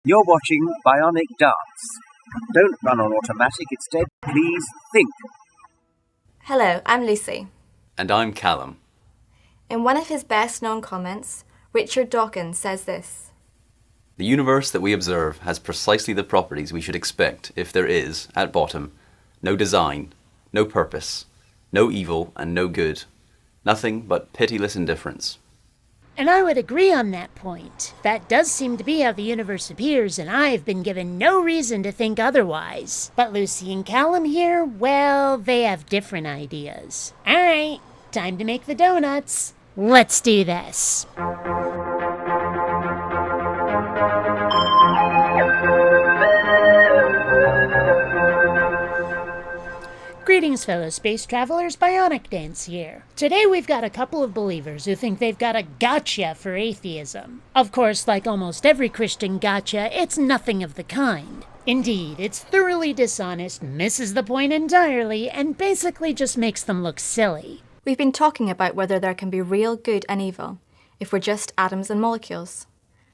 You're watching BionicDance. Don't run on automatic, instead, please think. Hello, I'm Lucy. And I'm Callum. In one of his best-known comments, Richard Dawkins says this: The universe that we observe has precisely the properties we should expect if there is, at bottom, no design, no purpose, no evil and no good, nothing but pitiless indifference. And I would agree on that point. That does seem to be how the universe appears, and I've been given no reason to think otherwise. But Lucy and Callum here, well, they have different ideas. Alright, time to make the donuts. Let's do this. Greetings, fellow space travelers, BionicDance here. Today we've got a couple of believers who think they've got a gotcha for atheism. Of course, like almost every Christian gotcha, it's nothing of the kind. Indeed, it's thoroughly dishonest, misses the point entirely, and basically just makes them look silly. We've been talking about whether there can be real good and evil, if we're just atoms and molecules.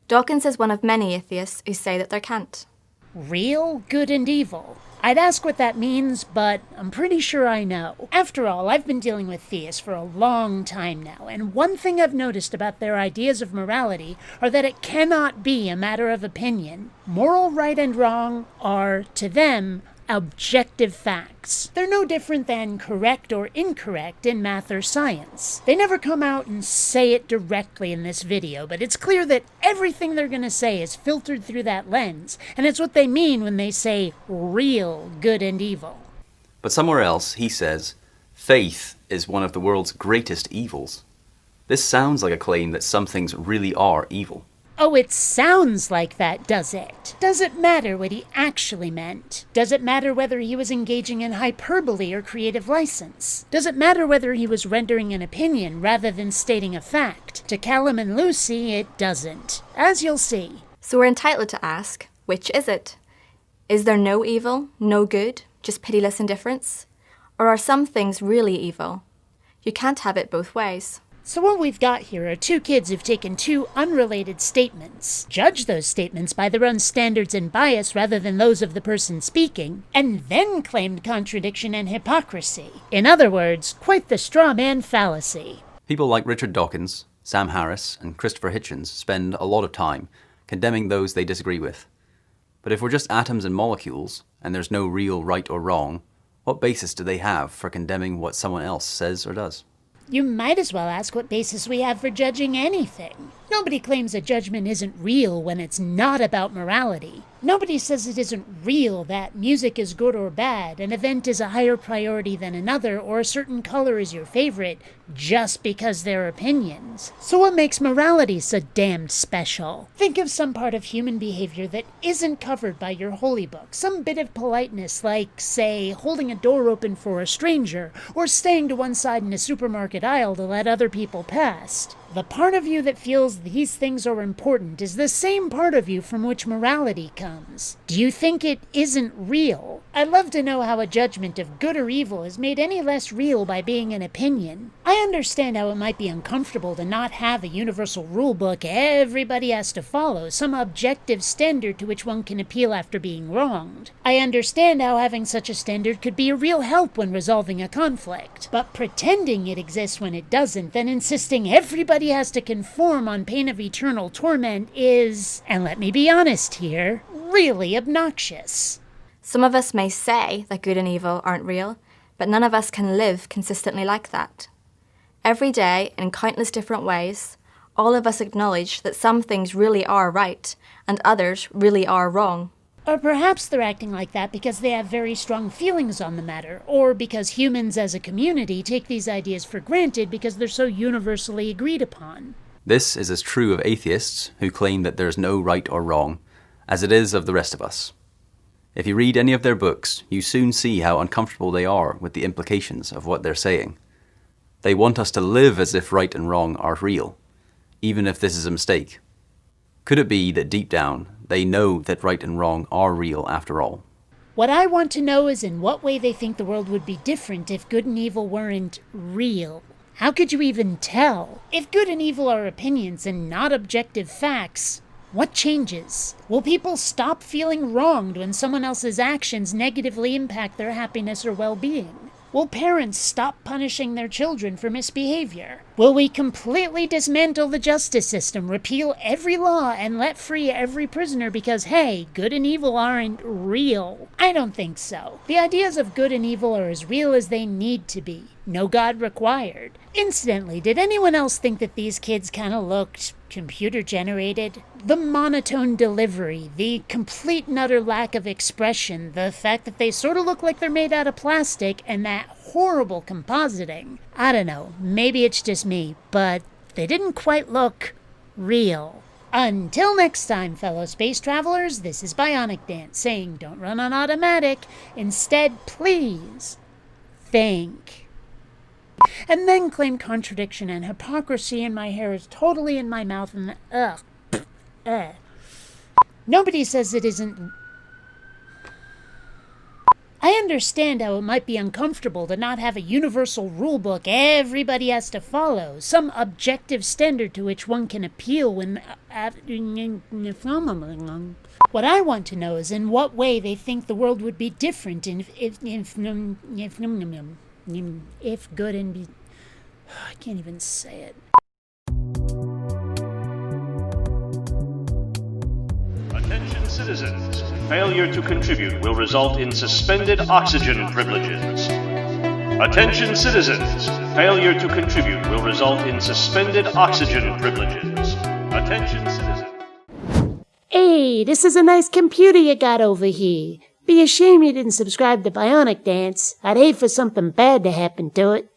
Dawkins is one of many atheists who say that there can't. Real good and evil. I'd ask what that means, but I'm pretty sure I know. After all, I've been dealing with theists for a long time now, and one thing I've noticed about their ideas of morality are that it cannot be a matter of opinion. Moral right and wrong are, to them, objective facts. They're no different than correct or incorrect in math or science. They never come out and say it directly in this video, but it's clear that everything they're going to say is filtered through that lens, and it's what they mean when they say real good and evil. But somewhere else, he says, faith is one of the world's greatest evils. This sounds like a claim that some things really are evil. Oh, it sounds like that, does it? Does it matter what he actually meant? Does it matter whether he was engaging in hyperbole or creative license? Does it matter whether he was rendering an opinion rather than stating a fact? To Callum and Lucy, it doesn't, as you'll see. So we're entitled to ask, which is it? Is there no evil, no good, just pitiless indifference? Or are some things really evil? You can't have it both ways. So what we've got here are two kids who've taken two unrelated statements, judged those statements by their own standards and bias rather than those of the person speaking, and then claimed contradiction and hypocrisy. In other words, quite the straw man fallacy. People like Richard Dawkins, Sam Harris, and Christopher Hitchens spend a lot of time condemning those they disagree with. But if we're just atoms and molecules, and there's no real right or wrong, what basis do they have for condemning what someone else says or does? You might as well ask what basis we have for judging anything. Nobody claims a judgment isn't real when it's not about morality. Nobody says it isn't real that music is good or bad, an event is a higher priority than another, or a certain color is your favorite, just because they're opinions. So what makes morality so damned special? Think of some part of human behavior that isn't covered by your holy book, some bit of politeness like, say, holding a door open for a stranger, or staying to one side in a supermarket aisle to let other people past. The part of you that feels these things are important is the same part of you from which morality comes. Do you think it isn't real? I'd love to know how a judgment of good or evil is made any less real by being an opinion. I understand how it might be uncomfortable to not have a universal rule book everybody has to follow, some objective standard to which one can appeal after being wronged. I understand how having such a standard could be a real help when resolving a conflict. But pretending it exists when it doesn't, then insisting everybody has to conform on pain of eternal torment is, and let me be honest here, really obnoxious. Some of us may say that good and evil aren't real, but none of us can live consistently like that. Every day, in countless different ways, all of us acknowledge that some things really are right, and others really are wrong. Or perhaps they're acting like that because they have very strong feelings on the matter, or because humans as a community take these ideas for granted because they're so universally agreed upon. This is as true of atheists who claim that there's no right or wrong, as it is of the rest of us. If you read any of their books, you soon see how uncomfortable they are with the implications of what they're saying. They want us to live as if right and wrong are real, even if this is a mistake. Could it be that deep down, they know that right and wrong are real after all? What I want to know is in what way they think the world would be different if good and evil weren't real. How could you even tell? If good and evil are opinions and not objective facts, What changes? Will people stop feeling wronged when someone else's actions negatively impact their happiness or well-being? Will parents stop punishing their children for misbehavior? Will we completely dismantle the justice system, repeal every law, and let free every prisoner because, hey, good and evil aren't real? I don't think so. The ideas of good and evil are as real as they need to be. No God required. Incidentally, did anyone else think that these kids kind of looked computer-generated? The monotone delivery, the complete and utter lack of expression, the fact that they sort of look like they're made out of plastic, and that horrible compositing. I don't know, maybe it's just me, but they didn't quite look real. Until next time, fellow space travelers, this is BionicDance saying don't run on automatic. Instead, please think. And then claim contradiction and hypocrisy, and my hair is totally in my mouth, and Nobody says it isn't. I understand how it might be uncomfortable to not have a universal rule book everybody has to follow, some objective standard to which one can appeal when. What I want to know is in what way they think the world would be different if good and be. I can't even say it. Attention citizens. Failure to contribute will result in suspended oxygen privileges. Attention citizens. Failure to contribute will result in suspended oxygen privileges. Attention citizens. Hey, this is a nice computer you got over here. Be a shame you didn't subscribe to BionicDance. I'd hate for something bad to happen to it.